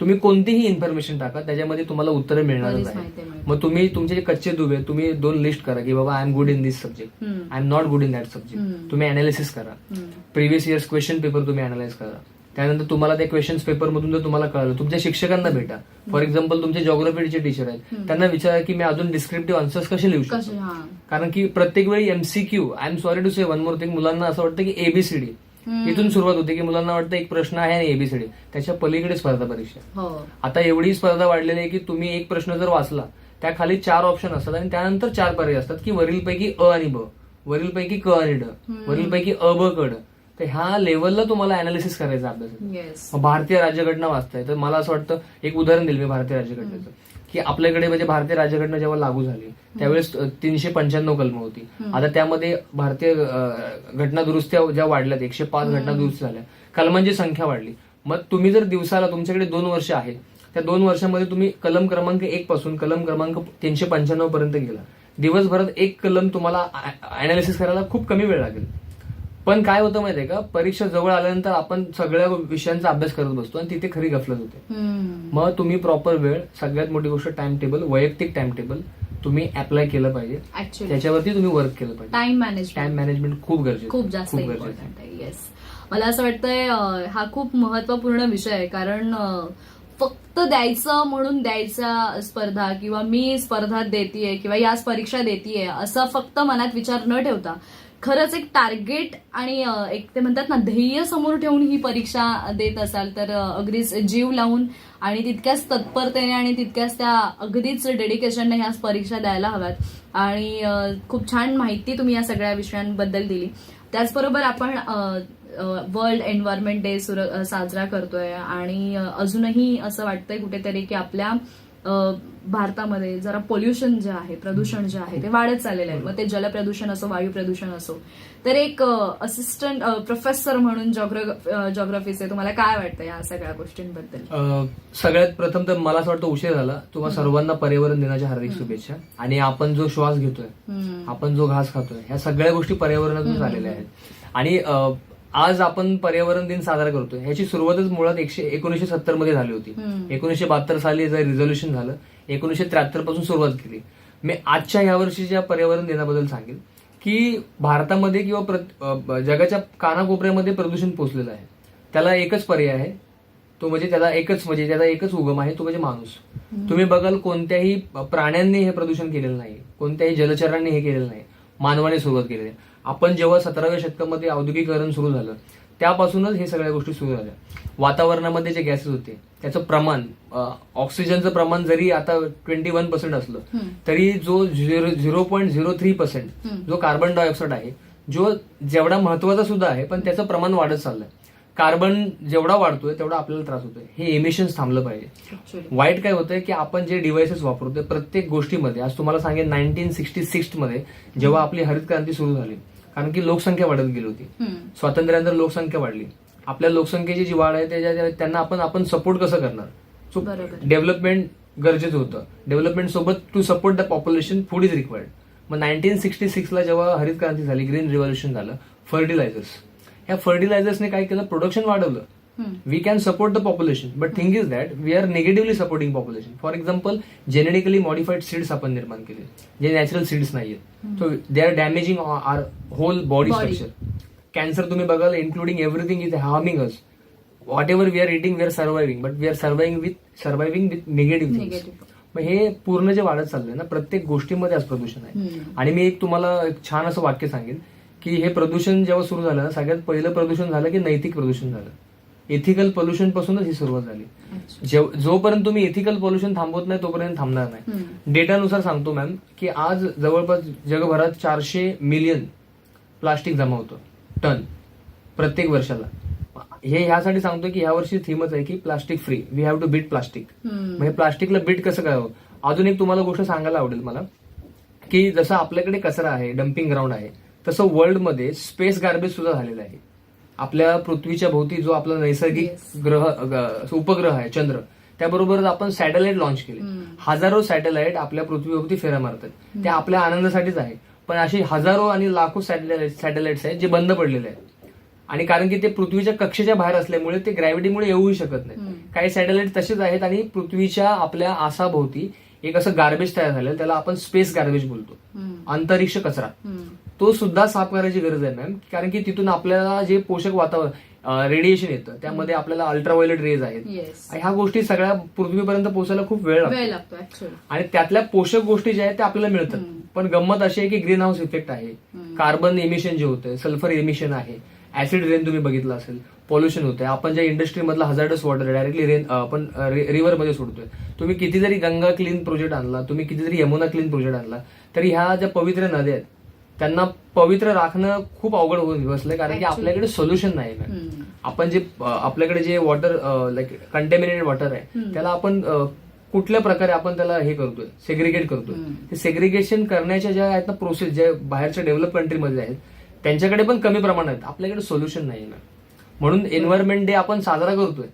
Speaker 2: तुम्ही कोणतीही इन्फॉर्मेशन टाका, त्याच्यामध्ये तुम्हाला उत्तरं मिळणारच आहे. मग तुम्ही तुमचे जे कच्चे दुवे तुम्ही 2 लिस्ट करा की बाबा I am good in this subject, I am not good in that subject. तुम्ही अनालिसिस करा, प्रिव्हियस इयर्स क्वेश्चन पेपर तुम्ही अनालाइज करा. त्यानंतर तुम्हाला त्या क्वेश्चन्स पेपरमधून जर तुम्हाला कळलं, तुमच्या शिक्षकांना भेटा. फॉर एक्झाम्पल तुमचे जॉग्राफीचे टीचर आहेत, त्यांना विचारा की मी अजून डिस्क्रिप्टिव्ह आन्सर्स कसे लिहू शकतो. कारण की प्रत्येक वेळी MCQ, I am sorry to say one more thing, मुलांना असं वाटतं की ABCD इथून सुरुवात होते की मुलांना वाटतं एक प्रश्न आहे आणि ABCD, त्याच्या पलीकडे स्पर्धा परीक्षा. आता एवढी स्पर्धा वाढलेली आहे की तुम्ही एक प्रश्न जर वाचला त्या खाली 4 ऑप्शन असतात आणि त्यानंतर 4 पर्याय असतात की वरीलपैकी अ आणि ब, वरीलपैकी क आणि ड, वरीलपैकी अ ब क ड. तर ह्या लेवलला तुम्हाला अनालिसिस करायचा अभ्यास. भारतीय राज्यघटना वाचताय तर मला असं वाटतं, एक उदाहरण देईल मी भारतीय राज्यघटनेचं, की आपल्याकडे म्हणजे भारतीय राज्यघटना जेव्हा लागू झाली त्यावेळेस 395 कलमं होती. आता त्यामध्ये भारतीय घटना दुरुस्त्या ज्या वाढल्यात, 105 घटना दुरुस्ती झाल्या, कलमांची संख्या वाढली. मग तुम्ही जर दिवसाला, तुमच्याकडे 2 वर्ष आहेत, त्या 2 वर्षामध्ये तुम्ही कलम क्रमांक 1 पासून कलम क्रमांक 395 पर्यंत गेला. दिवसभरात एक कलम तुम्हाला अनालिसिस करायला खूप कमी वेळ लागेल. पण काय होतं माहितीये का, परीक्षा जवळ आल्यानंतर आपण सगळ्या विषयांचा अभ्यास करत बसतो आणि तिथे खरी गफलत होते. मग तुम्ही प्रॉपर वेळ, सगळ्यात मोठी गोष्ट टाइम टेबल, वैयक्तिक टाइम टेबल तुम्ही अप्लाय केलं पाहिजे. त्याच्यावरती तुम्ही वर्क केलं पाहिजे. टाइम मॅनेजमेंट खूप गरजेचं,
Speaker 1: खूप जास्त इम्पॉर्टंट आहे. येस, मला असं वाटतंय हा खूप महत्वपूर्ण विषय आहे. कारण फक्त द्यायचं म्हणून द्यायचा स्पर्धा किंवा मी स्पर्धा देतीये किंवा या परीक्षा देतीये असं फक्त मनात विचार न ठेवता खरंच एक टार्गेट आणि एक ते म्हणतात ना ध्येय समोर ठेवून ही परीक्षा देत असाल तर अगदीच जीव लावून आणि तितक्याच तत्परतेने आणि तितक्याच त्या अगदीच डेडिकेशनने ह्या परीक्षा द्यायला हव्यात. आणि खूप छान माहिती तुम्ही या सगळ्या विषयांबद्दल दिली. त्याचबरोबर आपण वर्ल्ड एन्व्हायरमेंट डे साजरा करतोय आणि अजूनही असं वाटतंय कुठेतरी की आपल्या भारतामध्ये जरा पोल्युशन जे आहे, प्रदूषण जे आहे ते वाढत चाललेलं आहे. मग ते जलप्रदूषण असो, वायू प्रदूषण असो. तर एक असिस्टंट प्रोफेसर म्हणून जॉग्राफीचे तुम्हाला काय वाटतं या सगळ्या गोष्टींबद्दल?
Speaker 2: सगळ्यात प्रथम तर मला असं वाटतं उशीर झाला. तुम्हाला सर्वांना पर्यावरण दिनाच्या हार्दिक शुभेच्छा. आणि आपण जो श्वास घेतोय, आपण जो घास खातोय, ह्या सगळ्या गोष्टी पर्यावरणातून आलेल्या आहेत. आणि आज आपण पर्यावरण दिन साजरा करतोय ह्याची सुरुवातच मुळात 1970 मध्ये झाली होती. 1972 साली रिझोल्युशन झालं. 1973 पासून सुरुवात केली. मी आजच्या ह्या वर्षीच्या पर्यावरण दिनाबद्दल सांगेन की भारतामध्ये किंवा जगाच्या कानाकोपऱ्यामध्ये प्रदूषण पोहोचलेलं आहे. त्याला एकच पर्याय आहे, तो म्हणजे त्याला एकच उगम आहे, तो म्हणजे माणूस. तुम्ही बघाल कोणत्याही प्राण्यांनी हे प्रदूषण केलेलं नाही, कोणत्याही जलचरांनी हे केलेलं नाही, मानवाने सुरुवात केलेली आहे. आपण जेव्हा 17व्या शतकामध्ये औद्योगिकरण सुरू झालं त्यापासूनच हे सगळ्या गोष्टी सुरू झाल्या. वातावरणामध्ये जे गॅसेस होते त्याचं प्रमाण, ऑक्सिजनचं प्रमाण जरी आता 21% असलं तरी जो 0.03% जो कार्बन डायऑक्साईड आहे, जो जेवढा महत्वाचा सुद्धा आहे पण त्याचं प्रमाण वाढत चाललंय. कार्बन जेवढा वाढतोय तेवढा आपल्याला त्रास होतोय. हे एमिशन्स थांबलं पाहिजे. वाईट काय होतंय की आपण जे डिव्हाइसेस वापरतोय प्रत्येक गोष्टीमध्ये, आज तुम्हाला सांगेन 1966 मध्ये जेव्हा आपली हरित क्रांती सुरू झाली, कारण की लोकसंख्या वाढत गेली होती, स्वातंत्र्यानंतर लोकसंख्या वाढली. आपल्या लोकसंख्येची जी वाढ आहे त्यांना आपण सपोर्ट कसं करणार? सो डेव्हलपमेंट गरजेचं होतं. डेव्हलपमेंट सोबत to support the population food is required. मग 1966ला जेव्हा हरित क्रांती झाली, ग्रीन रिव्होल्युशन झालं, फर्टिलायझर्स, ह्या फर्टिलायझर्सने काय केलं? प्रोडक्शन वाढवलं. We can support the population, but thing is that we are negatively supporting population. For example, genetically modified seeds आपण निर्माण केले, जे नॅचरल सीड्स नाहीयेत. So they are damaging our whole body structure. Cancer तुम्ही बघाल, including everything is harming us. Whatever we are eating, we are surviving, but we are surviving with negative things. मग हे पूर्ण जे वाढत चाललंय ना, प्रत्येक गोष्टीमध्ये आज प्रदूषण आहे. आणि मी तुम्हाला एक छान असं वाक्य सांगेन की हे प्रदूषण जेव्हा सुरू झालं ना, सगळ्यात पहिलं प्रदूषण झालं की नैतिक प्रदूषण झालं. एथिकल पोल्युशन पासूनच ही सुरुवात झाली. जोपर्यंत तुम्ही एथिकल पोल्युशन थांबवत नाही तोपर्यंत थांबणार नाही. डेटानुसार सांगतो मॅम की आज जवळपास जगभरात 400 मिलियन प्लास्टिक जमा होतं, टन, प्रत्येक वर्षाला. हे ह्यासाठी सांगतो की ह्या वर्षी थीमच आहे की plastic free, we have to beat plastic. म्हणजे प्लास्टिकला बीट कसं करावं? अजून एक तुम्हाला गोष्ट सांगायला आवडेल मला की जसं आपल्याकडे कचरा आहे, डम्पिंग ग्राउंड आहे, तसं वर्ल्डमध्ये स्पेस गार्बेज सुद्धा झालेलं आहे. आपल्या पृथ्वीच्या भोवती जो आपला नैसर्गिक उपग्रह आहे चंद्र, त्याबरोबरच आपण सॅटेलाइट लॉन्च केले. हजारो सॅटेलाइट आपल्या पृथ्वीभोवती फेऱ्या मारतात. ते आपल्या आनंदासाठीच आहे. पण अशी हजारो आणि लाखो सॅटेलाइट्स आहेत जे बंद पडलेले आहेत. आणि कारण की ते पृथ्वीच्या कक्षेच्या बाहेर असल्यामुळे ते ग्रॅव्हिटीमुळे येऊही शकत नाही. काही सॅटेलाइट तसेच आहेत आणि पृथ्वीच्या आपल्या आसाभोवती एक असं गार्बेज तयार झालेलं, त्याला आपण स्पेस गार्बेज बोलतो, अंतरिक्ष कचरा. तो सुद्धा साफ करायची गरज आहे मॅम. कारण की तिथून आपल्याला जे पोषक वातावरण रेडिएशन येतं त्यामध्ये आपल्याला अल्ट्राव्हायोलेट रेज आहेत. ह्या गोष्टी सगळ्या पृथ्वीपर्यंत पोहोचायला खूप वेळ लागतो. आणि त्यातल्या पोषक गोष्टी ज्या आहेत त्या आपल्याला मिळतात. पण गंमत अशी आहे की ग्रीन हाऊस इफेक्ट आहे, कार्बन एमिशन जे होतं, सल्फर एमिशन आहे, ऍसिड रेन तुम्ही बघितलं असेल, पॉल्युशन होतंय. आपण ज्या इंडस्ट्रीमधला हजार्डस वॉटर डायरेक्टली रेन आपण रिव्हरमध्ये सोडतोय. तुम्ही किती जरी गंगा क्लीन प्रोजेक्ट आणला, तुम्ही किती जरी यमुना क्लीन प्रोजेक्ट आणला, तरी ह्या ज्या पवित्र नद्या आहेत त्यांना पवित्र राखणं खूप अवघड होऊन बसलंय. कारण की आपल्याकडे सोल्युशन नाही. आपण जे आपल्याकडे जे वॉटर लाईक कंटेमिनेटेड वॉटर आहे त्याला आपण कुठल्या प्रकारे आपण त्याला हे करतोय, सेग्रिगेट करतोय. ते सेग्रिगेशन करण्याच्या ज्या आहेत ना प्रोसेस, ज्या बाहेरच्या डेव्हलप कंट्रीमध्ये आहेत त्यांच्याकडे पण कमी प्रमाणात आहेत. आपल्याकडे सोल्युशन नाही ना. म्हणून एन्व्हायरमेंट डे आपण साजरा करतोय,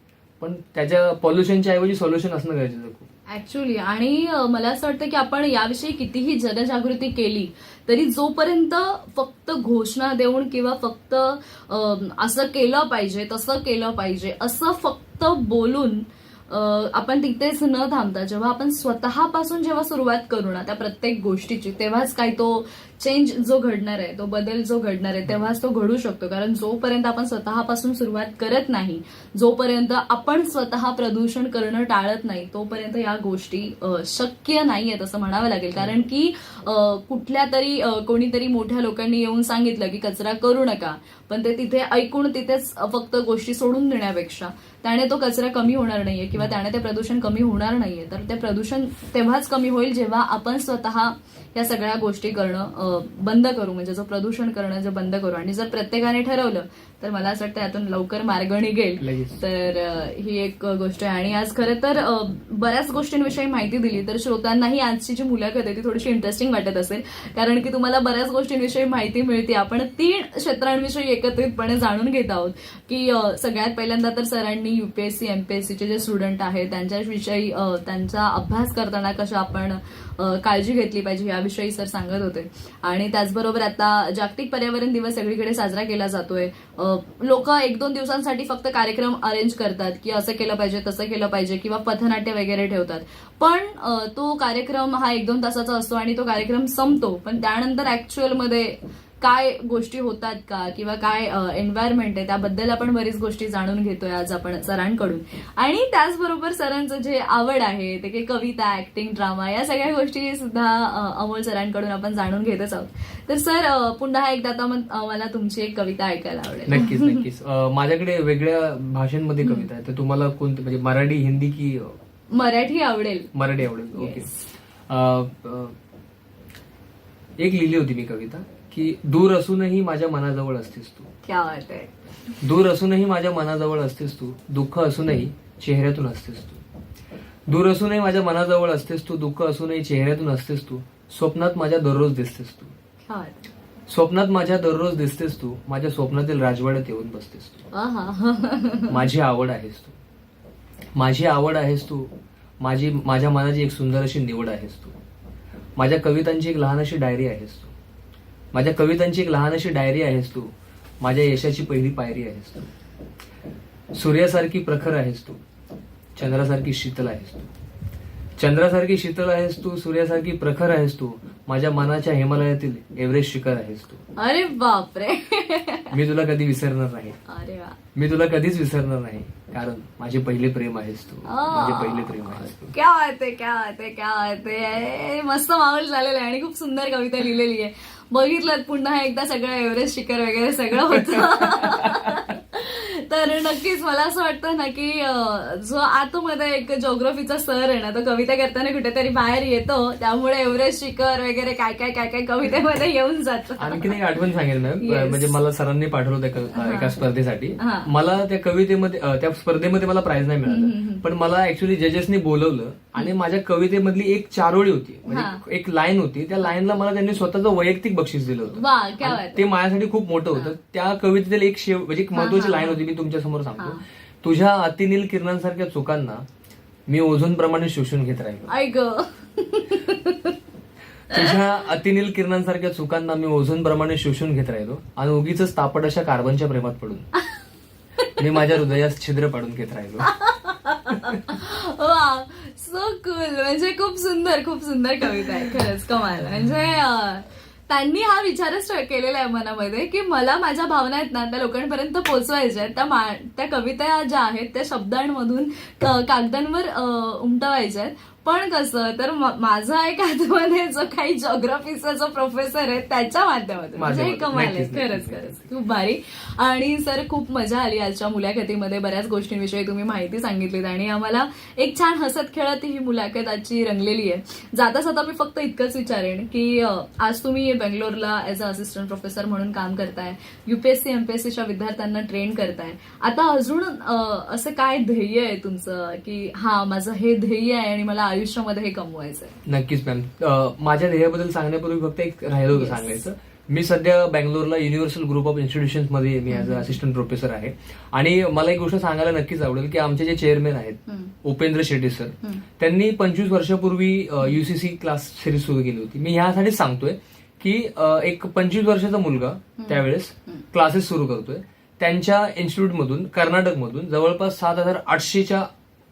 Speaker 2: पण त्याच्या पॉल्युशनच्या ऐवजी सोल्युशन असणं गरजेचं खूप.
Speaker 1: ऍक्च्युली आणि मला असं वाटतं की आपण याविषयी कितीही जनजागृती केली तरी जोपर्यंत फक्त घोषणा देऊन किंवा फक्त असं केलं पाहिजे तसं केलं पाहिजे असं फक्त बोलून आपण तिथेच न थांबता जेव्हा आपण स्वतःपासून जेव्हा सुरुवात करू ना त्या प्रत्येक गोष्टीची तेव्हाच काही तो चेंज जो घडणार आहे तो बदल जो घडणार आहे तेव्हाच तो घडू शकतो. कारण जोपर्यंत आपण स्वतःपासून सुरुवात करत नाही, जोपर्यंत आपण स्वतः प्रदूषण करणं टाळत नाही तोपर्यंत या गोष्टी शक्य नाहीयेत असं म्हणावं लागेल. कारण की कुठल्या तरी कोणीतरी मोठ्या लोकांनी येऊन सांगितलं की कचरा करू नका, पण ते तिथे ऐकून तिथेच फक्त गोष्टी सोडून देण्यापेक्षा त्याने तो कचरा कमी होणार नाहीये किंवा त्याने ते प्रदूषण कमी होणार नाहीये. तर ते प्रदूषण तेव्हाच कमी होईल जेव्हा आपण स्वतः या सगळ्या गोष्टी करणं बंद करू, म्हणजे जो प्रदूषण करणं जे बंद करू. आणि जर प्रत्येकाने ठरवलं तर मला असं वाटतं यातून लवकर मार्ग निघेल. तर ही एक गोष्ट आहे. आणि आज खरं तर बऱ्याच गोष्टींविषयी माहिती दिली तर श्रोत्यांनाही आजची जी मुलाखत आहे ती थोडीशी इंटरेस्टिंग वाटत असेल, कारण की तुम्हाला बऱ्याच गोष्टींविषयी माहिती मिळते. आपण 3 क्षेत्रांविषयी एकत्रितपणे जाणून घेत आहोत की सगळ्यात पहिल्यांदा तर सरांनी युपीएससी एमपीएससीचे जे स्टुडंट आहेत त्यांच्याविषयी त्यांचा अभ्यास करताना कसं आपण काळजी घेतली पाहिजे याविषयी सर सांगत होते. आणि त्याचबरोबर आता जागतिक पर्यावरण दिवस सगळीकडे साजरा केला जातोय. लोक 1-2 दिवसांसाठी फक्त कार्यक्रम अरेंज करतात की असं केलं पाहिजे तसं केलं पाहिजे किंवा पथनाट्य वगैरे ठेवतात, पण तो कार्यक्रम हा 1-2 तासाचा असतो आणि तो कार्यक्रम संपतो. पण त्यानंतर ऍक्च्युअलमध्ये काय गोष्टी होतात का किंवा काय एन्व्हायरमेंट आहे त्याबद्दल आपण बरीच गोष्टी जाणून घेतोय आज आपण सरांकडून. आणि त्याचबरोबर सरांचं जे आवड आहे ते की कविता, ऍक्टिंग, ड्रामा या सगळ्या गोष्टी सुद्धा अमोल सरांकडून आपण जाणून घेतच आहोत. तर सर पुन्हा एकदा आता मला तुमची एक कविता ऐकायला आवडेल.
Speaker 2: नक्कीच नक्कीच. माझ्याकडे वेगळ्या भाषांमध्ये कविता आहे, तर तुम्हाला कोणती म्हणजे मराठी, हिंदी की
Speaker 1: मराठी आवडेल?
Speaker 2: मराठी आवडेल. ओके. एक लिहिली होती मी कविता की दूर असूनही माझ्या मनाजवळ असतेस तू.
Speaker 1: क्या बात आहे.
Speaker 2: दूर असूनही माझ्या मनाजवळ असतेस तू, दुःख असूनही चेहऱ्यातून असतेस तू. दूर असूनही माझ्या मनाजवळ असतेस तू, दुःख असूनही चेहऱ्यातून असतेस तू. स्वप्नात माझ्या दररोज दिसतेस तू.
Speaker 1: क्या बात आहे.
Speaker 2: स्वप्नात माझ्या दररोज दिसतेस तू, माझ्या स्वप्नातील राजवाड्यात येऊन बसतेस तू.
Speaker 1: आहा.
Speaker 2: माझी आवड आहेस तू, माझी आवड आहेस तू, माझ्या मनाची एक सुंदर अशी निवड आहेस तू. माझ्या कवितांची एक लहान अशी डायरी आहेस तू, माझ्या कवितांची एक लहान अशी डायरी आहेस तू. माझ्या यशाची पहिली पायरी आहेस तू. सूर्यासारखी प्रखर आहेस तू, चंद्रासारखी शीतल आहेस तू. चंद्रासारखी शीतल आहेस तू, सूर्यासारखी प्रखर आहेस तू. माझ्या मनाच्या हिमालयातील एव्हरेस्ट शिखर आहेस तू.
Speaker 1: अरे बापरे.
Speaker 2: मी तुला कधी विसरणार नाही.
Speaker 1: अरे वा.
Speaker 2: मी तुला कधीच विसरणार नाही, कारण माझे पहिले प्रेम आहेस तू. माझे पहिले प्रेम आहेस तू.
Speaker 1: क्या बात आहे, क्या बात आहे, क्या बात आहे. मस्त माहोल झालेला आहे आणि खूप सुंदर कविता लिहिलेली आहे. बघितलं पुन्हा एकदा सगळं एव्हरेस्ट शिखर वगैरे सगळं होतं. तर नक्कीच मला असं वाटतं ना की जो आतमध्ये एक जिओग्राफीचा सर आहे ना तो कविता करताना कुठेतरी बाहेर येतो, त्यामुळे एव्हरेस्ट शिखर वगैरे काय काय काय काय कवितेमध्ये येऊन जातं.
Speaker 2: आणखीन एक आठवण सांगेल मॅम. म्हणजे मला सरांनी पाठवलं एका स्पर्धेसाठी. मला त्या कवितेमध्ये त्या स्पर्धेमध्ये मला प्राइज नाही मिळालं, पण मला ऍक्च्युली जजेसनी बोलवलं आणि माझ्या कवितेमधली एक चारोळी होती, म्हणजे एक लाईन होती, त्या लाईनला मला त्यांनी स्वतःचं वैयक्तिक बक्षीस दिलं होतं. ते माझ्यासाठी खूप मोठं होतं. त्या कवितेतील एक म्हणजे एक महत्वाची लाईन होती, मी तुमच्या समोर सांगतो. तुझ्या अतिनील किरणांसारख्या चुकांना मी ओझोनप्रमाणे शोषून घेत राहिलो.
Speaker 1: ऐक.
Speaker 2: तुझ्या अतिनील किरणांसारख्या चुकांना मी ओझोनप्रमाणे शोषून घेत राहिलो आणि उगीच तापट अशा कार्बनच्या प्रेमात पडून मी माझ्या हृदयास छिद्र पाडून घेत राहिलो.
Speaker 1: वा, सो कूल. म्हणजे खूप सुंदर कविता आहे. खरंच कमाल. म्हणजे त्यांनी हा विचारच केलेला आहे मनामध्ये की मला माझ्या भावना आहेत ना त्या लोकांपर्यंत पोहोचवायच्या आहेत. त्या कविता ज्या आहेत त्या शब्दांमधून कागदांवर उमटवायच्या आहेत. पण कसं तर माझा एक आतमध्ये जो काही जिओग्राफीचा जो प्रोफेसर आहे त्याच्या माध्यमातून म्हणजे हे कमाल आहे. खरंच खूप भारी. आणि सर खूप मजा आली आजच्या मुलाखतीमध्ये. बऱ्याच गोष्टींविषयी तुम्ही माहिती सांगितलीत आणि आम्हाला एक छान हसत खेळत ही मुलाखत आजची रंगलेली आहे. जाता जाता मी फक्त इतकंच विचारेन की आज तुम्ही बेंगलोरला ऍज अ असिस्टंट प्रोफेसर म्हणून काम करताय, युपीएससी एमपीएससीच्या विद्यार्थ्यांना ट्रेन करताय. आता अजून असं काय ध्येय आहे तुमचं की हा माझं हे ध्येय आहे आणि मला आयुष्यामध्ये हे कमवायचंय?
Speaker 2: नक्कीच मॅम. माझ्या ध्येयाबद्दल सांगण्यापूर्वी फक्त एक राहिलं होतं सांगायचं मी सध्या बँगलोरला युनिव्हर्सल ग्रुप ऑफ इन्स्टिट्यूशन्स मध्ये मी ऍज अ असिस्टंट प्रोफेसर आहे. आणि मला एक गोष्ट सांगायला नक्कीच आवडेल की आमचे जे चेअरमॅन आहेत उपेंद्र शेट्टी सर, त्यांनी 25 वर्षापूर्वी युसीसी क्लास सिरीज सुरू केली होती. मी ह्यासाठीच सांगतोय की एक 25 वर्षाचा मुलगा त्यावेळेस क्लासेस सुरू करतोय. त्यांच्या इन्स्टिट्यूटमधून कर्नाटकमधून जवळपास 7,800च्या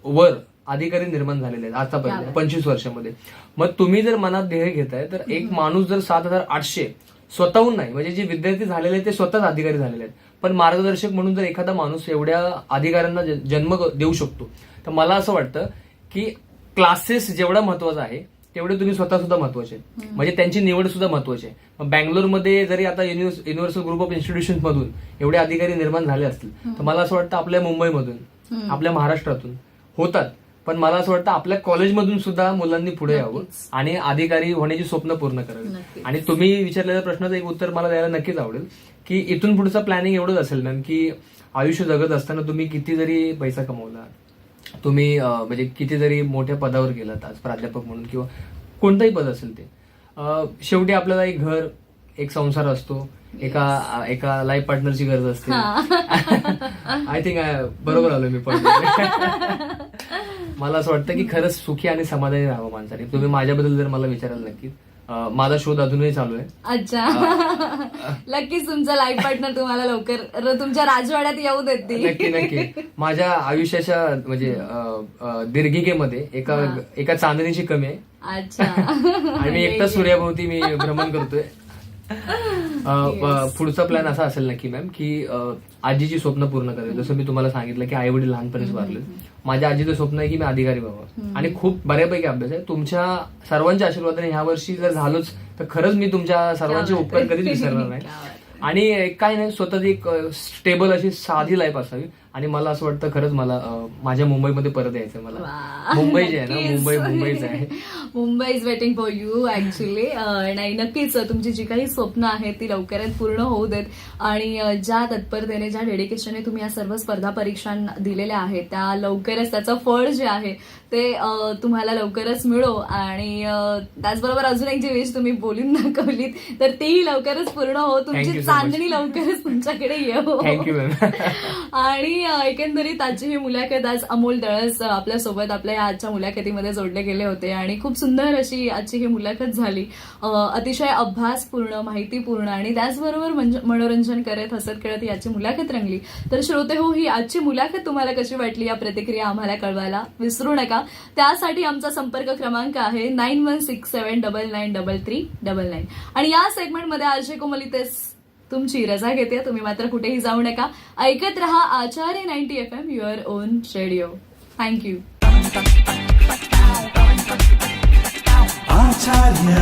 Speaker 2: वर अधिकारी निर्माण झालेले आहेत आतापर्यंत 25 वर्षामध्ये. मग तुम्ही जर मनात ध्येय घेताय तर एक माणूस जर 7,800 स्वतःहून नाही, म्हणजे जे विद्यार्थी झालेले आहेत ते स्वतःच अधिकारी झालेले आहेत, पण मार्गदर्शक म्हणून जर एखादा माणूस एवढ्या अधिकाऱ्यांना जन्म देऊ शकतो, तर मला असं वाटतं की क्लासेस जेवढा महत्वाचा आहे तेवढे तुम्ही स्वतः सुद्धा महत्वाचे, म्हणजे त्यांची निवड सुद्धा महत्वाची आहे. मग बँगलोरमध्ये जरी आता युनिव्हर्सल ग्रुप ऑफ इन्स्टिट्यूशन्स मधून एवढे अधिकारी निर्माण झाले असतील, तर मला असं वाटतं आपल्या मुंबईमधून, आपल्या महाराष्ट्रातून होतात, पण मला असं वाटतं आपल्या कॉलेजमधून सुद्धा मुलांनी पुढे यावं आणि अधिकारी होण्याची स्वप्न पूर्ण करावी. आणि तुम्ही विचारलेल्या प्रश्नाचं एक उत्तर मला द्यायला नक्कीच आवडेल की इथून पुढचं प्लॅनिंग एवढंच असेल मॅम की आयुष्य जगत असताना तुम्ही किती जरी पैसा कमवला, तुम्ही म्हणजे किती जरी मोठ्या पदावर गेलात आज प्राध्यापक म्हणून किंवा कोणतंही पद असेल ते, शेवटी आपल्याला एक घर, एक संसार असतो, एका लाईफ पार्टनरची गरज असते. आय थिंक बरोबर आलो मी पण. मला असं वाटतं की खरंच सुखी आणि समाधानी राहावं माणसाने. तुम्ही माझ्याबद्दल जर मला विचाराल नक्कीच, माझा शोध अजूनही चालू आहे.
Speaker 1: अच्छा. नक्कीच तुमचा लाईफ पार्टनर तुम्हाला लवकर तुमच्या राजवाड्यात येऊ देतील.
Speaker 2: नक्की नक्की. माझ्या आयुष्याच्या म्हणजे दीर्घिकेमध्ये एका चांदणीची कमी आहे.
Speaker 1: अच्छा.
Speaker 2: आणि मी एकटा सूर्याभोवती मी भ्रमण करतोय. पुढचा प्लॅन असा असेल नक्की मॅम की आजीची स्वप्न पूर्ण करायचं. जसं मी तुम्हाला सांगितलं की आई वडील लहानपणीच वारले, माझ्या आजीचं स्वप्न आहे की मी अधिकारी व्हावं आणि खूप बऱ्यापैकी अभ्यास आहे. तुमच्या सर्वांच्या आशीर्वादाने ह्या वर्षी जर झालोच तर खरंच मी तुमच्या सर्वांचे उपकार कधीच विसरणार नाही. आणि काय नाही, स्वतःची एक स्टेबल अशी साधी लाईफ असावी. आणि मला असं वाटतं खरंच मला माझ्या मुंबईमध्ये परत यायचं. मला मुंबई जे आहे ना, मुंबईच आहे.
Speaker 1: Mumbai is waiting for you actually. नाही, नक्कीच तुमची जी काही स्वप्न आहेत ती लवकरात पूर्ण होऊ देत. आणि ज्या तत्परतेने, ज्या डेडिकेशनने तुम्ही या सर्व स्पर्धा परीक्षा दिलेल्या आहेत त्या लवकरच त्याचं फळ जे आहे ते तुम्हाला लवकरच मिळो. आणि त्याचबरोबर अजून एक जी विश तुम्ही बोलून दाखवलीत तर तीही लवकरच पूर्ण हो. तुमची चांदणी लवकरच तुमच्याकडे येऊ.
Speaker 2: Thank you ma'am.
Speaker 1: आणि एकंदरीत आजची ही मुलाखत, आज अमोल दळस आपल्यासोबत आपल्या या आजच्या मुलाखतीमध्ये जोडले गेले होते आणि खूप सुंदर अशी आजची ही मुलाखत झाली. अतिशय अभ्यासपूर्ण, माहितीपूर्ण आणि त्याचबरोबर मनोरंजन करत, हसत खेळत ही आजची मुलाखत रंगली. तर श्रोते हो, ही आजची मुलाखत तुम्हाला कशी वाटली या प्रतिक्रिया आम्हाला कळवायला विसरू नका. त्यासाठी आमचा संपर्क क्रमांक आहे 9167993399. आणि या सेगमेंटमध्ये आरजे कोमल इथेच तुमची रजा घेते. तुम्ही मात्र कुठेही जाऊ नका. ऐकत रहा आचार्य 90 FM, your on radio. Thank you.
Speaker 3: Acharya